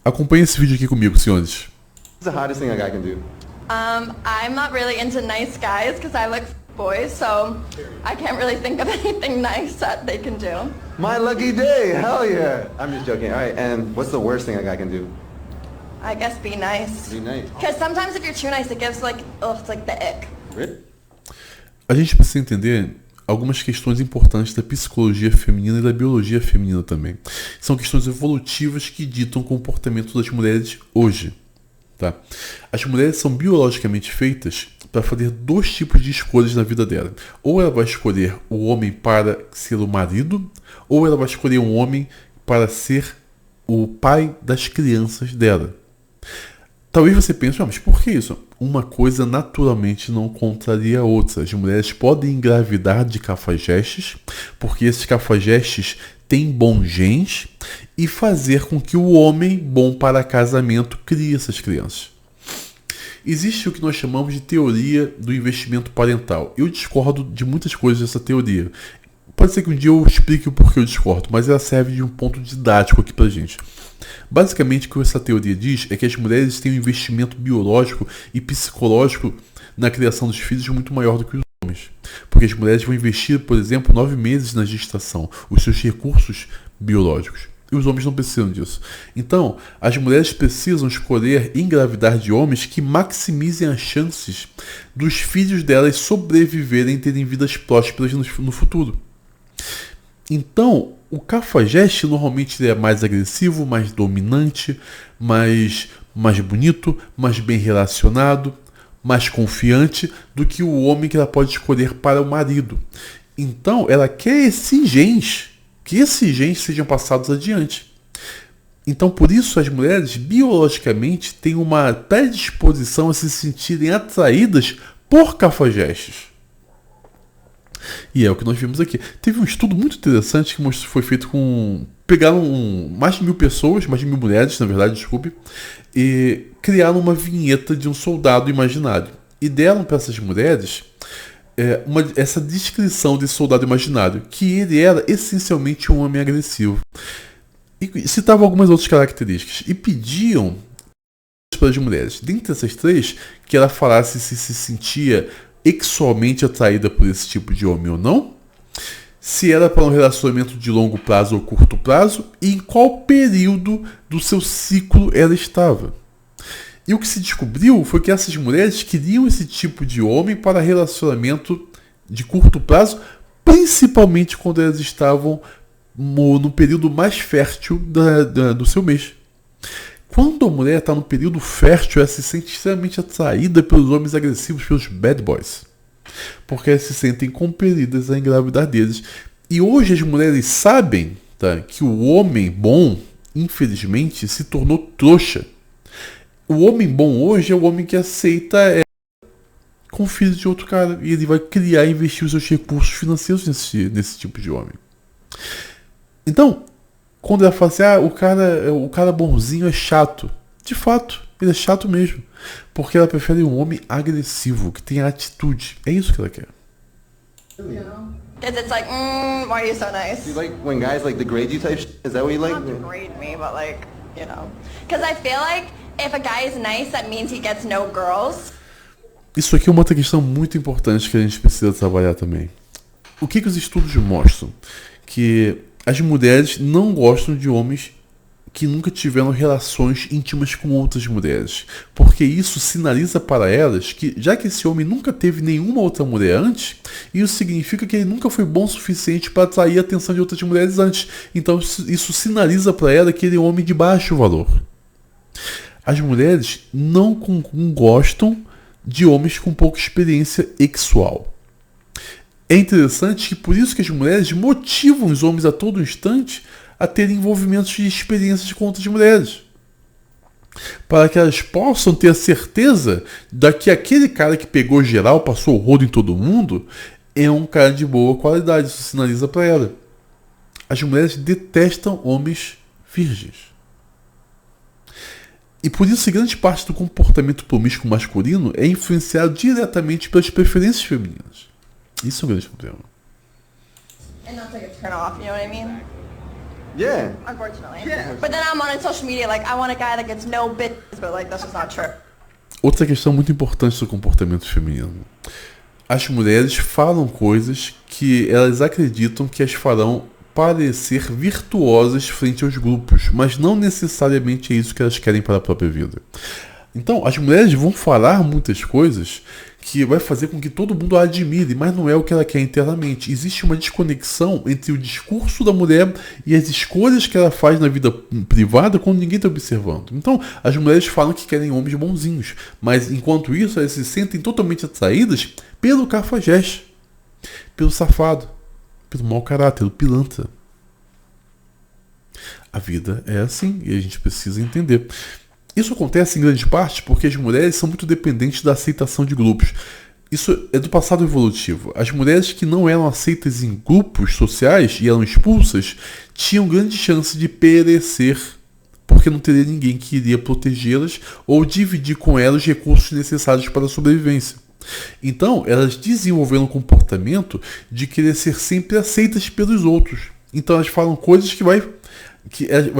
Acompanhe esse vídeo aqui comigo, senhores. What's the hottest thing a guy can do? I'm not really into nice guys because I like boys, so I can't really think of anything nice that they can do. My lucky day, hell yeah. I'm just joking. All right, and what's the worst thing a guy can do? I guess be nice. Be nice. Because sometimes if you're too nice, it gives like, ugh, it's like the ick. Really? A gente precisa entender algumas questões importantes da psicologia feminina e da biologia feminina também. São questões evolutivas que ditam o comportamento das mulheres hoje. Tá? As mulheres são biologicamente feitas para fazer dois tipos de escolhas na vida dela. Ou ela vai escolher o homem para ser o marido, ou ela vai escolher um homem para ser o pai das crianças dela. Talvez você pense, mas por que isso? Uma coisa naturalmente não contraria a outra. As mulheres podem engravidar de cafajestes, porque esses cafajestes têm bons genes, e fazer com que o homem bom para casamento crie essas crianças. Existe o que nós chamamos de teoria do investimento parental. Eu discordo de muitas coisas dessa teoria. Pode ser que um dia eu explique o porquê eu discordo, mas ela serve de um ponto didático aqui pra gente. Basicamente, o que essa teoria diz é que as mulheres têm um investimento biológico e psicológico na criação dos filhos muito maior do que os homens. Porque as mulheres vão investir, por exemplo, 9 meses na gestação, os seus recursos biológicos. E os homens não precisam disso. Então, as mulheres precisam escolher engravidar de homens que maximizem as chances dos filhos delas sobreviverem e terem vidas prósperas no futuro. Então, o cafajeste normalmente é mais agressivo, mais dominante, mais bonito, mais bem relacionado, mais confiante do que o homem que ela pode escolher para o marido. Então, ela quer esses genes, que esses genes sejam passados adiante. Então, por isso, as mulheres biologicamente têm uma predisposição a se sentirem atraídas por cafajestes. E é o que nós vimos aqui. Teve um estudo muito interessante que foi feito com... Pegaram mais de 1.000 pessoas, mais de 1.000 mulheres, na verdade, desculpe, e criaram uma vinheta de um soldado imaginário. E deram para essas mulheres essa descrição desse soldado imaginário, que ele era essencialmente um homem agressivo. E citavam algumas outras características. E pediam para as mulheres, dentre essas 3, que ela falasse se sentia sexualmente atraída por esse tipo de homem ou não, se era para um relacionamento de longo prazo ou curto prazo, e em qual período do seu ciclo ela estava. E o que se descobriu foi que essas mulheres queriam esse tipo de homem para relacionamento de curto prazo, principalmente quando elas estavam no período mais fértil do seu mês. Quando a mulher está no período fértil, ela se sente extremamente atraída pelos homens agressivos, pelos bad boys. Porque elas se sentem compelidas a engravidar deles. E hoje as mulheres sabem, tá, que o homem bom, infelizmente, se tornou trouxa. O homem bom hoje é o homem que aceita com filhos de outro cara. E ele vai criar e investir os seus recursos financeiros nesse tipo de homem. Então, quando ela fala assim, o cara bonzinho é chato. De fato, ele é chato mesmo. Porque ela prefere um homem agressivo, que tenha atitude. É isso que ela quer. Because it's like, why are you so nice? You like when guys like degrade you type shit? Is that what you like? Not degrade me, but like, you know. Because I feel like if a guy is nice, that means he gets no girls. Isso aqui é uma outra questão muito importante que a gente precisa trabalhar também. O que os estudos mostram? Que as mulheres não gostam de homens que nunca tiveram relações íntimas com outras mulheres. Porque isso sinaliza para elas que, já que esse homem nunca teve nenhuma outra mulher antes, isso significa que ele nunca foi bom o suficiente para atrair a atenção de outras mulheres antes. Então isso sinaliza para ela que ele é um homem de baixo valor. As mulheres não gostam de homens com pouca experiência sexual. É interessante que por isso que as mulheres motivam os homens a todo instante a terem envolvimentos de experiências com outras mulheres. Para que elas possam ter a certeza de que aquele cara que pegou geral, passou o rodo em todo mundo, é um cara de boa qualidade. Isso sinaliza para ela. As mulheres detestam homens virgens. E por isso grande parte do comportamento promíscuo masculino é influenciado diretamente pelas preferências femininas. Isso é um grande problema. And that's like a turn off, you know what I mean? Yeah. Unfortunately. Yeah. But then I'm on social media like, I want a guy that gets no bitches, but like, that's just not true. Outra questão muito importante do comportamento feminino. As mulheres falam coisas que elas acreditam que as farão parecer virtuosas frente aos grupos, mas não necessariamente é isso que elas querem para a própria vida. Então, as mulheres vão falar muitas coisas que vai fazer com que todo mundo a admire, mas não é o que ela quer internamente. Existe uma desconexão entre o discurso da mulher e as escolhas que ela faz na vida privada quando ninguém está observando. Então, as mulheres falam que querem homens bonzinhos, mas enquanto isso, elas se sentem totalmente atraídas pelo cafajeste, pelo safado, pelo mau caráter, pelo pilantra. A vida é assim e a gente precisa entender. Isso acontece em grande parte porque as mulheres são muito dependentes da aceitação de grupos. Isso é do passado evolutivo. As mulheres que não eram aceitas em grupos sociais e eram expulsas tinham grande chance de perecer, porque não teria ninguém que iria protegê-las ou dividir com elas os recursos necessários para a sobrevivência. Então, elas desenvolveram um comportamento de querer ser sempre aceitas pelos outros. Então, elas falam coisas que vai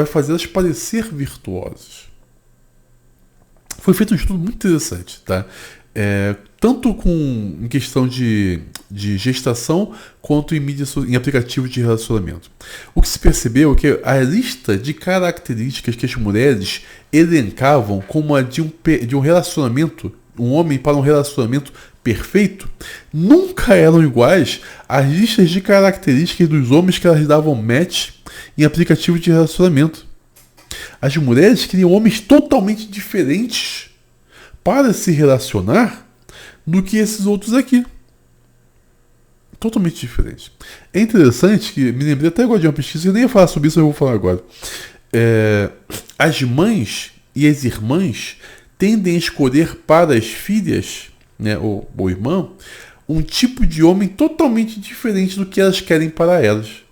fazer elas parecer virtuosas. Foi feito um estudo muito interessante, tá? Tanto em questão de gestação, quanto em aplicativos de relacionamento. O que se percebeu é que a lista de características que as mulheres elencavam como a de um relacionamento, um homem para um relacionamento perfeito, nunca eram iguais às listas de características dos homens que elas davam match em aplicativos de relacionamento. As mulheres queriam homens totalmente diferentes para se relacionar do que esses outros aqui. Totalmente diferentes. É interessante que, me lembrei até agora de uma pesquisa, eu nem ia falar sobre isso, eu vou falar agora. As mães e as irmãs tendem a escolher para as filhas, né, ou irmã, um tipo de homem totalmente diferente do que elas querem para elas.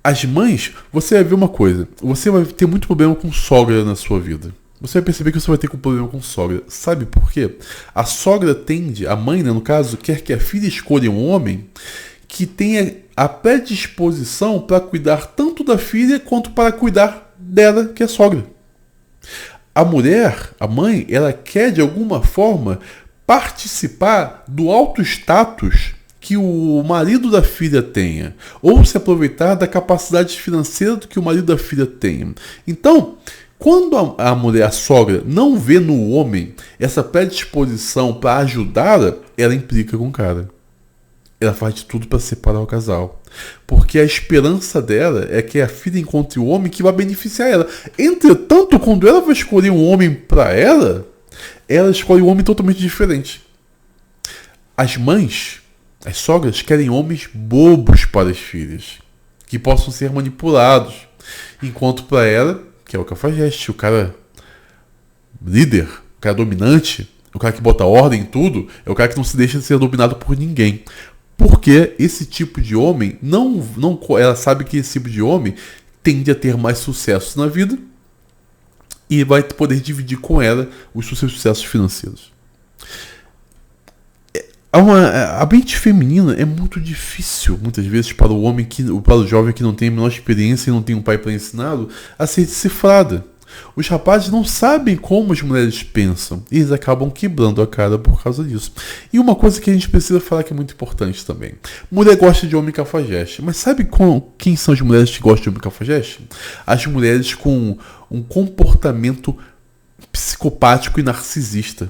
As mães, você vai ver uma coisa, você vai ter muito problema com sogra na sua vida. Você vai perceber que você vai ter problema com sogra. Sabe por quê? A sogra a mãe, né, no caso, quer que a filha escolha um homem que tenha a predisposição para cuidar tanto da filha quanto para cuidar dela, que é a sogra. A mulher, a mãe, ela quer de alguma forma participar do alto status que o marido da filha tenha, ou se aproveitar da capacidade financeira que o marido da filha tenha. Então, quando a mulher, a sogra, não vê no homem essa predisposição para ajudá-la, ela implica com o cara. Ela faz de tudo para separar o casal. Porque a esperança dela é que a filha encontre o homem que vai beneficiar ela. Entretanto, quando ela vai escolher um homem para ela escolhe um homem totalmente diferente. As mães, as sogras, querem homens bobos para as filhas, que possam ser manipulados. Enquanto para ela, que é o cafajeste, o cara líder, o cara dominante, o cara que bota ordem em tudo, é o cara que não se deixa de ser dominado por ninguém. Porque esse tipo de homem, ela sabe que esse tipo de homem tende a ter mais sucesso na vida e vai poder dividir com ela os seus sucessos financeiros. A mente feminina é muito difícil, muitas vezes, para o jovem que não tem a menor experiência e não tem um pai para ensiná-lo, a ser decifrada. Os rapazes não sabem como as mulheres pensam e eles acabam quebrando a cara por causa disso. E uma coisa que a gente precisa falar que é muito importante também. Mulher gosta de homem cafajeste, mas sabe quem são as mulheres que gostam de homem cafajeste? As mulheres com um comportamento psicopático e narcisista.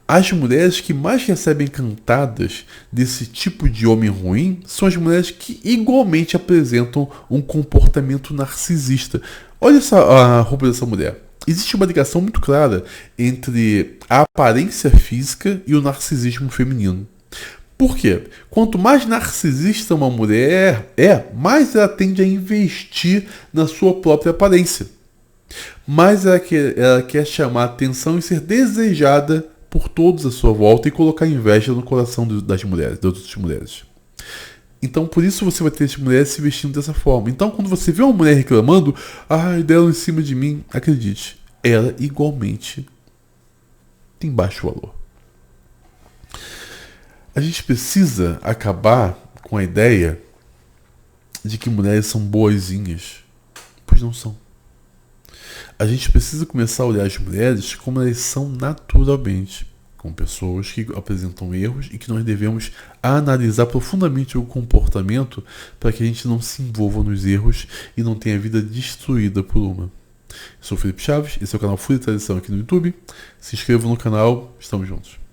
As mulheres que mais recebem cantadas desse tipo de homem ruim são as mulheres que igualmente apresentam um comportamento narcisista. Olha a roupa dessa mulher. Existe uma ligação muito clara entre a aparência física e o narcisismo feminino. Por quê? Quanto mais narcisista uma mulher mais ela tende a investir na sua própria aparência. Mais ela quer chamar a atenção e ser desejada por todos à sua volta e colocar inveja no coração das outras mulheres. Então, por isso você vai ter as mulheres se vestindo dessa forma. Então, quando você vê uma mulher reclamando, deram em cima de mim, acredite, ela igualmente tem baixo valor. A gente precisa acabar com a ideia de que mulheres são boazinhas, pois não são. A gente precisa começar a olhar as mulheres como elas são naturalmente, como pessoas que apresentam erros e que nós devemos analisar profundamente o comportamento para que a gente não se envolva nos erros e não tenha a vida destruída por uma. Eu sou o Felipe Chaves, esse é o canal Fúria e Tradição aqui no YouTube. Se inscreva no canal, estamos juntos.